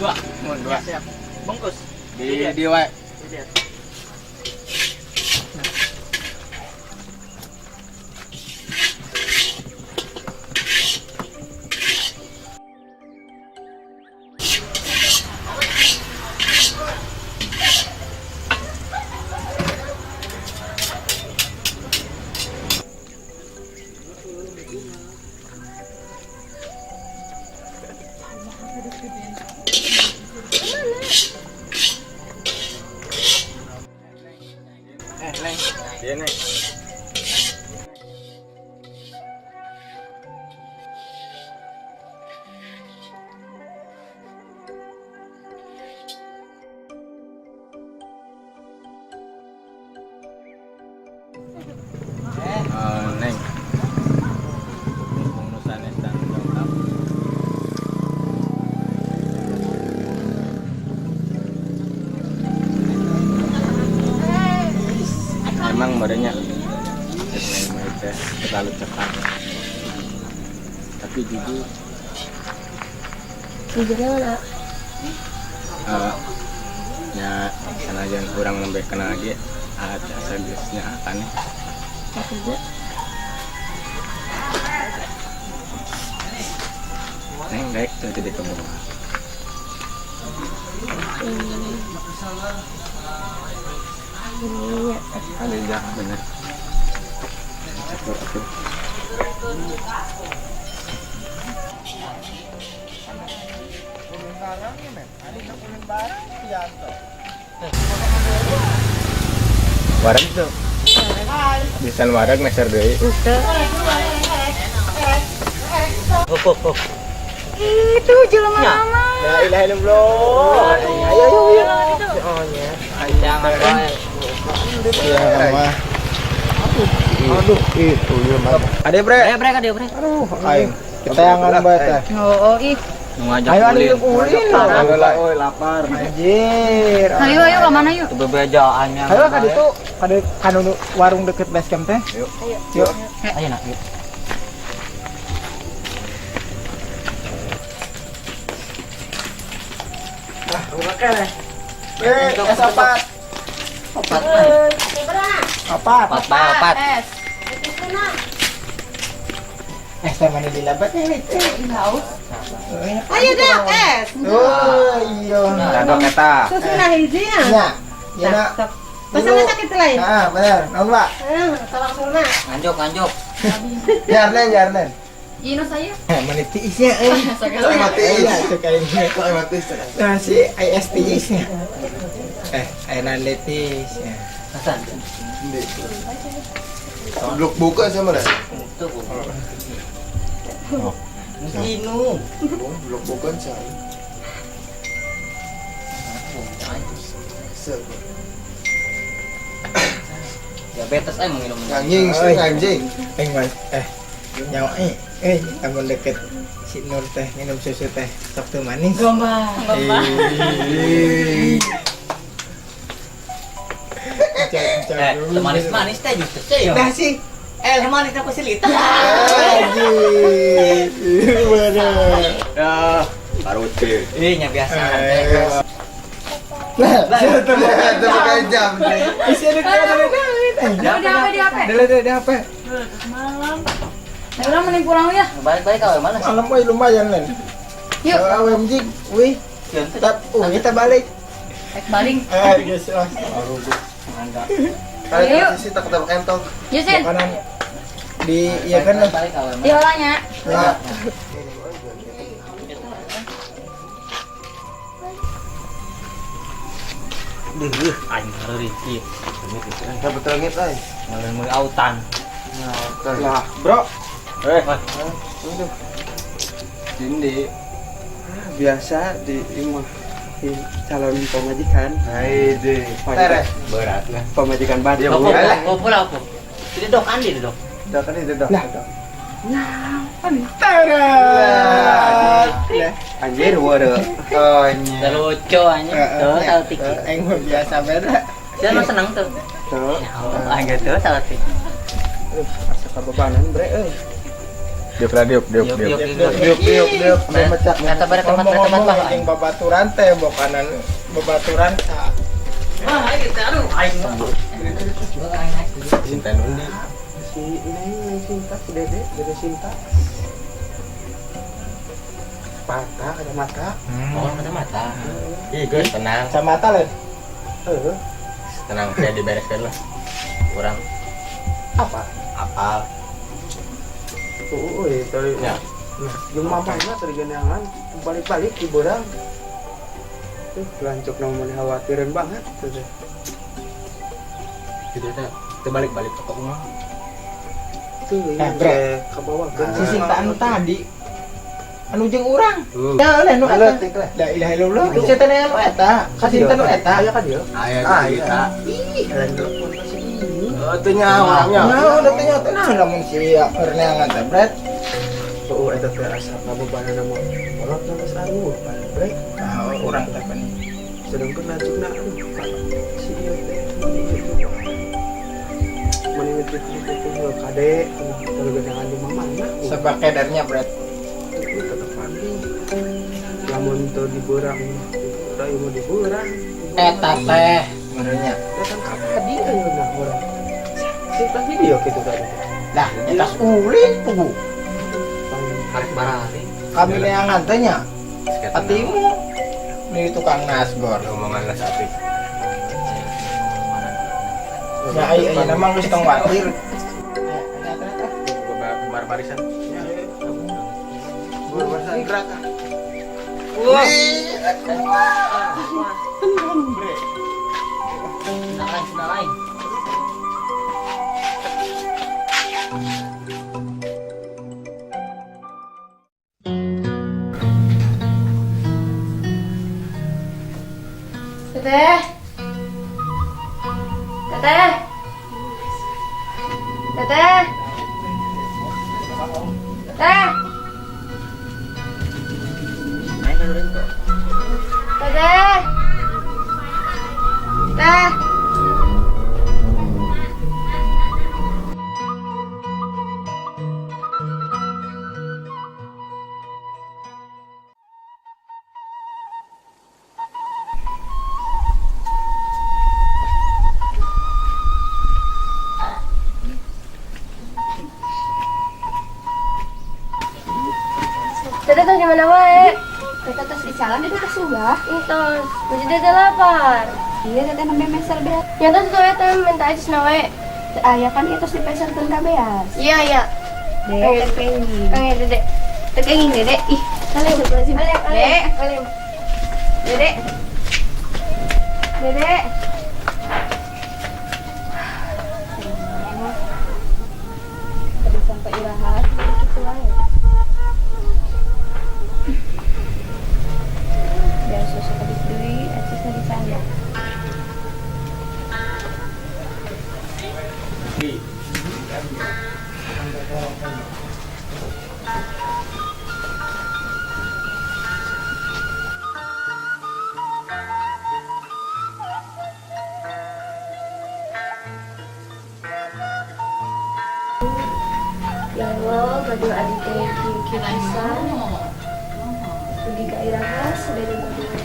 Dua. Dua. Siap. Bungkus. Di wae. Neng. Iya, Neng. Neng. Mumpung Nusan sedang lengkap. Emang badannya terlalu cepat, tapi jujur jujurnya mana? Ya sanajan kurang lebih kenal lagi ada segesnya akan Juga neng baik tuh jadi kamu ini ada enggak bener cepet aku warung tuh bisa warung meser deh itu jelema mama. la ilaha illallah ayo oh ya jangan baik ya aduh itu ya ada bre aduh aing kita yang ngambah teh Oh, ih. ngajak ayo ulin oi lapar anjir Ayo ke mana yuk? bebejaannya ayo ka ditu kan warung deket base camp teh yuk ayo nak yuk Opat. Teh mana dilabat nih? Ayo dah, es. Oh, iya. Dadok eta. Susuna hiji ya. Nya. Ya nak. Pesannya sakit lain. Ah, bener. Naon, Mbak? Salah surna. Nganjuk. Jarlen. Ino saya. Meniti isnya mati iya sekalinya. Mati. Nah, si IST-nya. Ainan letis. Hasan. Blok buka sama dah. Inu. Blok bukan saya. Diabetes minum. Anjing. Mas. Nyawa kamu deket si Nur teh minum susu teh sok teu manis. Gombal. Manis teh justru teh ya. Nah sih. Manis aku silita. Anjing. Bener. Ya, karote. Nya biasa. Nah, Itu pakai jam. isi ada Di HP. Ada HP. Udah mending pulang ya. Balik-balik kau mana sih? Malam euy lumayan nen. Yuk. OMG, wih. Kita balik. Baling. Guys, lah. Kalau sih tak ketemu entong. Yuk, Sin. Makanan di iya kan lah. Balik kau Di olahnya. Lah. Aing hareureut. Kita betul ngit ay. Ngalen mulai autan. Lah, bro. Ini biasa di imah calon pemajikan. Hai deh. Berat lah. Pemajikan baru. Pulau. Tidak dok andi dok. Dah kan itu dah. Tara. Anjir waduh. Oh nya. Lucu anjing. Tuh tahu tiki. Aing mah biasa beda. Dia lo seneng tuh. Tuh. Ya Allah, anjir tuh tahu tiki. Asa kabebanan bre euy. Diuk. Memecah. Kata pada tempat Pak. Yang babaturan tembok kanan babaturan ka. Wah, kita aduh aing. Cinta nundi. Si ini Sinta, si Dede Sinta. Patah ada mata. Oh, kata mata. Ih, guys, tenang. Kacamata lain. Tenang, saya dibereskan lah. Kurang Apa? apal. Tadi. Ya. Nah, yung mamanya tadi ganyangan balik-balik di borang. Tuh, lancuk nomor khawatirin banget tuh. Gitu terbalik-balik ke rumah. Tuh, Bre. ke bawah. Si Sinta anu tadi anu jeung urang. Ya oleh nu eta. La ilaha illallah. Itu setan anu eta. Ka Sinta nu eta. Aya ka dia. Aya. Teu nyawa. Nyawa da teu nyawa tenang lamun si perneangan teh bret. Oh, eta teh asa kabebanan nama. Orang teh geus anu, bre. Nah, urang teh pan. Sedangkan lancukna aduh si ieu teh. Mani itu kade kalau ganyangan di mamanya. Sebab kadarnya bret. Tetep mandi. Lamun teu di borang, udah mau di borang. Eta teh menurutnya. Datang ka dia yeuna urang. Kita video gitu tadi. Lah, eta ulin tuh. Arek barari. Kami neangan teh nya. Atimu di tukang nasgor. Omongan lah sapi. Ya iya memang geus tong watir. Barisan. Gua bahasa gerak. Wah. Senang. Teteh. Dede tuh gimana wae? Kita tos di jalan itu tos ubah. Itu, masih dede lapar. Iya, kita nembe meser beat. Nyata tuh eta minta aja nawe. Ayah kan itu di peserkeun kabeas. Iya. Dek, pengen. Kangen dede. Tekengin dede. Ih, kalian udah sih. Dek, kalian. Dede. Dede. tadi sampai irahat gitu wae. Biar susu habis deui, acis tadi sana. Ya Allah, berdua adik yang kikisan. Pergi ke irahat, sudah diberdua.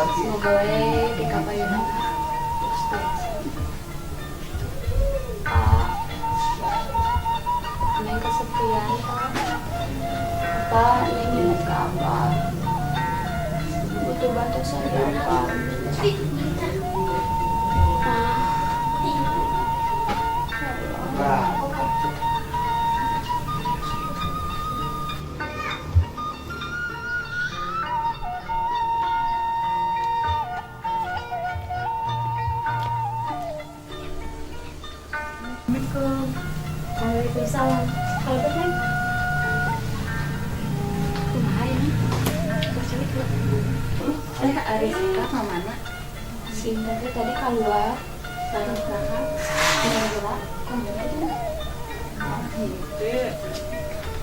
Semoga wae di kapayunan Neng kesepian apa Neng ingat ke apa butuh bantuan dari apa Assalamualaikum. Waalaikumsalam. Kalau betul, lumayan. Tercelik loh. Arifka ke mana? Si Mbak tadi keluar. Taruh kakak. Nggak gerak. Kamu itu? Gitu.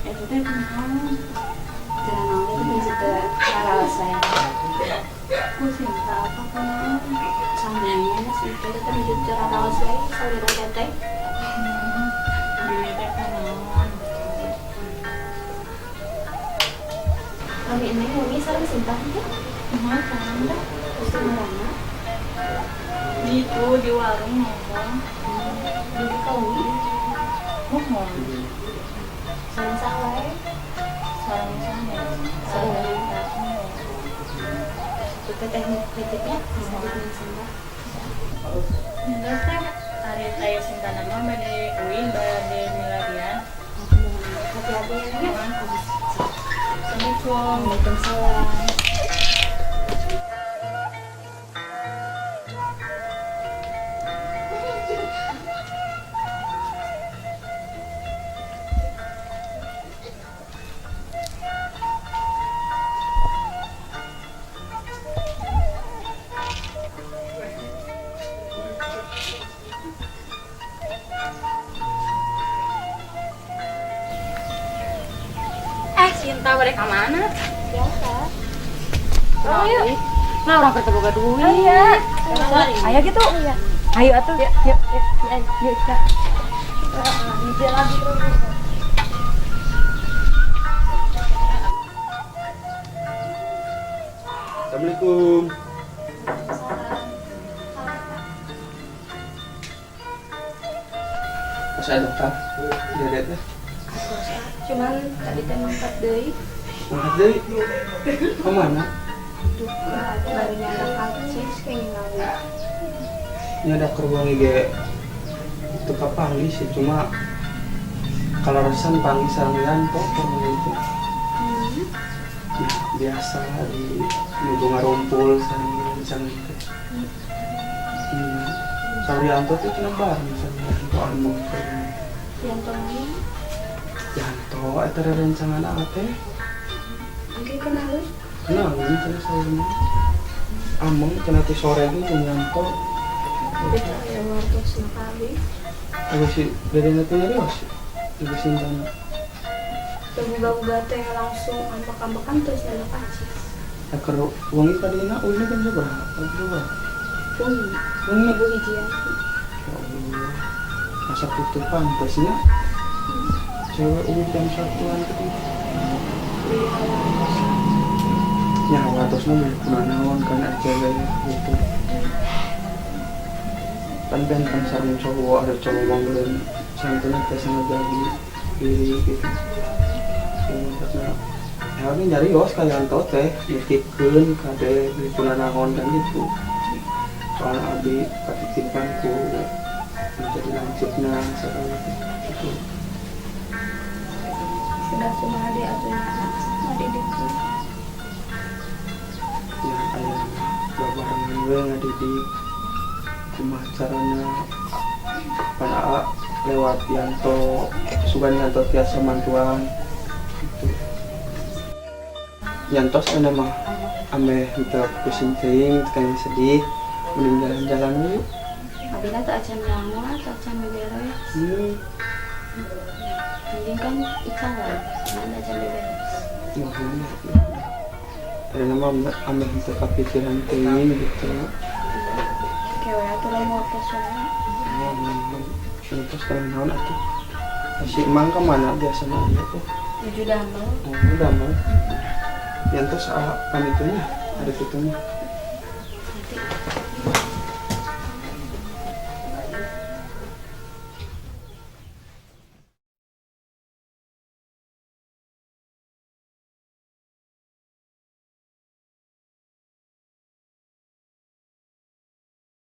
Itu teh kenal. Jangan nongol itu juga cara saya. Aku cinta apa kenal? Samanya sih itu teh hidup cara saya. Saudara teh. Kami ini wangi sarang simpang tuh. Mahal kan dah. Terus marana. Gitu di warung ngomong. Jadi kau Ngomong. sarang sawai. Sarang sana. Sarang. Sarang. Itu teknik kritiknya bisa dengan sembah. Enggak teh. Hari saya cinta nama bade uin bade milarian. Hati-hati ya. Assalamualaikum. Waalaikumsalam. Cinta balik ke mana? Biasa. Oh, yuk. Nah, orang ketemu gak duit. Iya. Ayo gitu. Iya. Ayo atuh. Yuk, yuk, yuk. Yuk, kita. Di lagi terus. Assalamualaikum. Masih ada dokter? Dia lihat ya. Cuman tadi teh mangkat deui. Angkat deh. Kemana? Duka bari nyanda kalcis kayak ngawi. Ini ada keruang ge. Itu kapangi sih cuma kalau resan panggil sarang kok itu. Ya, biasa di bunga rumpul sarang itu. Saryanto itu kenapa misalnya itu album Yang tadi Yanto, itu rencangan apa teh? mungkin kenal. Kenal ini saya selalu ameng kena ti sore itu Yanto. Kita yang waktu sekali. Aku sih beda nanti nyarios. Ibu sintana. Buga-buga teh langsung ambak-ambakan terus nyanda kalcis. Ya kalau wangi tadi nak ulin kan berapa? Bumi. Wangi Ibu hijian. ya Allah. Masa tutup pantasnya. Cewek ulin jam satuan tadi. Ya, watusnya belum naon kan cewek gitu. Kan benteng sarung cowok ada cowok manggelin santunya teh sangat jadi diri gitu. Karena ya ini nyari yos kayak anto teh nitipkeun kade beli naon kan gitu. Soalnya abi katitipan ku menjadi lanjutnya sareng gitu. Sudah cuma diaturnya ada di Ya ayah babarengan we ngadidik kumaha carana pada lewat Yanto sugan Yanto tiasa mantuan gitu. Yanto sana mah ame untuk pusing teuing kayak sedih mending jalan-jalan dulu. Abina tak acan nyawa, tak acan beberes. Mending kan ikan lah, mana acan beberes. Karena nama ame untuk kepikiran teuing gitu. Kayak aturan mau ke soalnya. Yanto sekarang naon atuh. Si Emang kemana biasanya dia tuh? Tujuh damel. Oh, udah mau. Yanto saat panitunya ada fitunya.